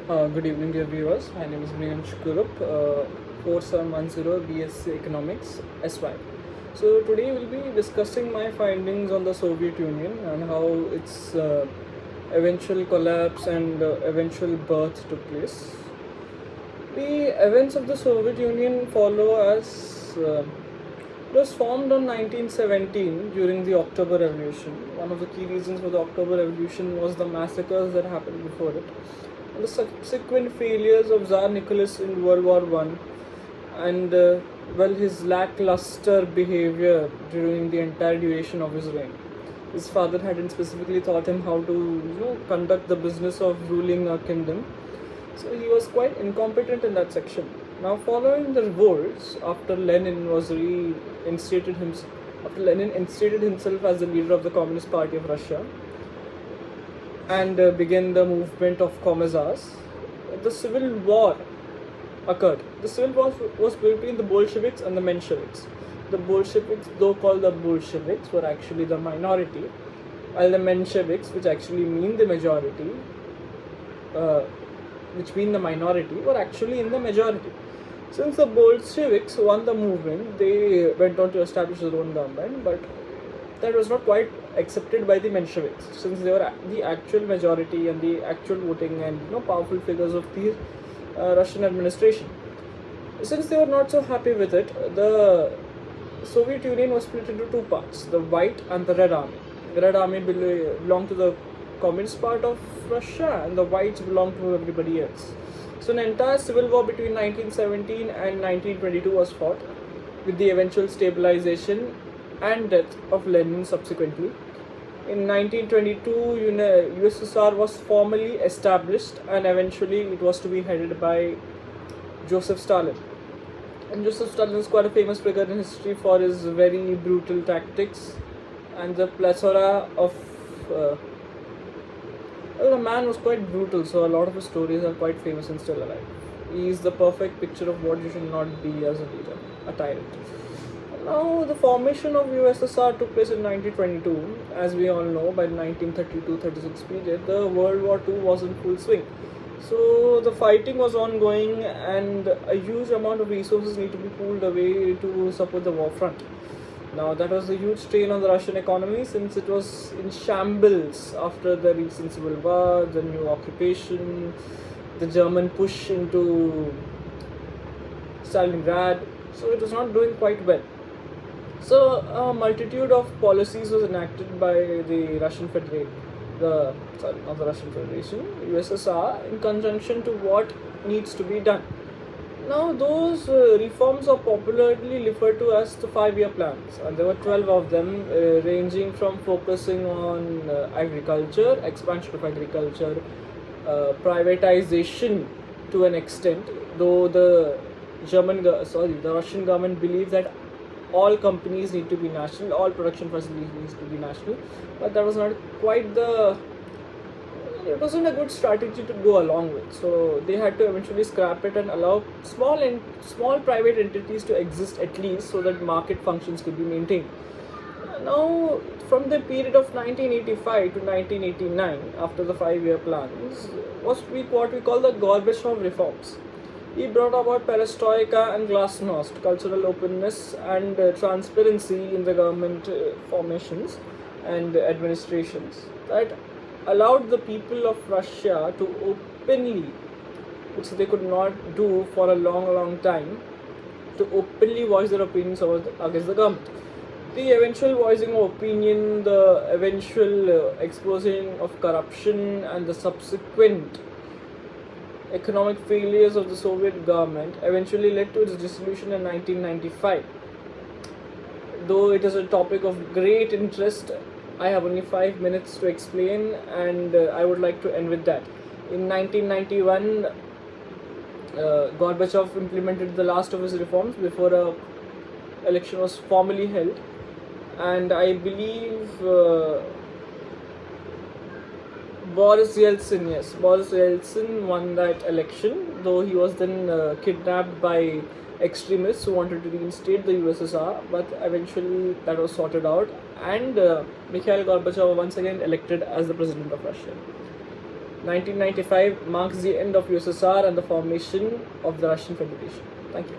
Good evening, dear viewers. My name is Brian Kurup, 4710 BSc Economics SY. So, today we'll be discussing my findings on the Soviet Union and how its eventual collapse and eventual birth took place. The events of the Soviet Union follow as it was formed on 1917 during the October Revolution. One of the key reasons for the October Revolution was the massacres that happened before it, and the subsequent failures of Tsar Nicholas in World War One, and his lackluster behavior during the entire duration of his reign. His father hadn't specifically taught him how to, conduct the business of ruling a kingdom, so he was quite incompetent in that section. Now, following the revolts, after Lenin instated himself as the leader of the Communist Party of Russia and began the movement of Commissars, the civil war occurred. The civil war was between the Bolsheviks and the Mensheviks. The Bolsheviks, though called the Bolsheviks, were actually the minority, while the Mensheviks, which actually mean the majority, were actually in the majority. Since the Bolsheviks won the movement, they went on to establish their own government, but that was not quite accepted by the Mensheviks, since they were the actual majority and the actual voting and powerful figures of the Russian administration. Since they were not so happy with it, the Soviet Union was split into two parts: the White and the Red Army. The Red Army belonged to the Communist part of Russia, and the Whites belonged to everybody else. So an entire civil war between 1917 and 1922 was fought, with the eventual stabilization and death of Lenin subsequently. In 1922, USSR was formally established, and eventually it was to be headed by Joseph Stalin. And Joseph Stalin is quite a famous figure in history for his very brutal tactics and the plethora of the man was quite brutal, so a lot of his stories are quite famous and still alive. He is the perfect picture of what you should not be as a leader, a tyrant. Now, the formation of USSR took place in 1922. As we all know, by the 1932-36 period, the World War II was in full swing. So, the fighting was ongoing, and a huge amount of resources need to be pulled away to support the war front. Now, that was a huge strain on the Russian economy, since it was in shambles after the recent civil war, the new occupation, the German push into Stalingrad. So it was not doing quite well. So a multitude of policies was enacted by the USSR, in conjunction to what needs to be done. Now, those reforms are popularly referred to as the 5-year plans, and there were 12 of them, ranging from focusing on agriculture, expansion of agriculture, privatization to an extent, though the Russian government believed that all companies need to be national, all production facilities need to be national, but that was not quite it wasn't a good strategy to go along with. So they had to eventually scrap it and allow small private entities to exist, at least, so that market functions could be maintained. Now, from the period of 1985 to 1989, after the 5-year plans, was what we call the Gorbachev reforms. He brought about perestroika and glasnost, cultural openness and transparency in the government formations and administrations, that allowed the people of Russia to openly, which they could not do for a long time, to openly voice their opinions against the government. The eventual voicing of opinion, the eventual exposing of corruption, and the subsequent economic failures of the Soviet government eventually led to its dissolution in 1995. Though it is a topic of great interest, I have only 5 minutes to explain, and I would like to end with that. In 1991, Gorbachev implemented the last of his reforms before an election was formally held, and I believe Boris Yeltsin won that election, though he was then kidnapped by extremists who wanted to reinstate the USSR, but eventually that was sorted out, and Mikhail Gorbachev once again elected as the president of Russia. 1995 marks the end of USSR and the formation of the Russian Federation. Thank you.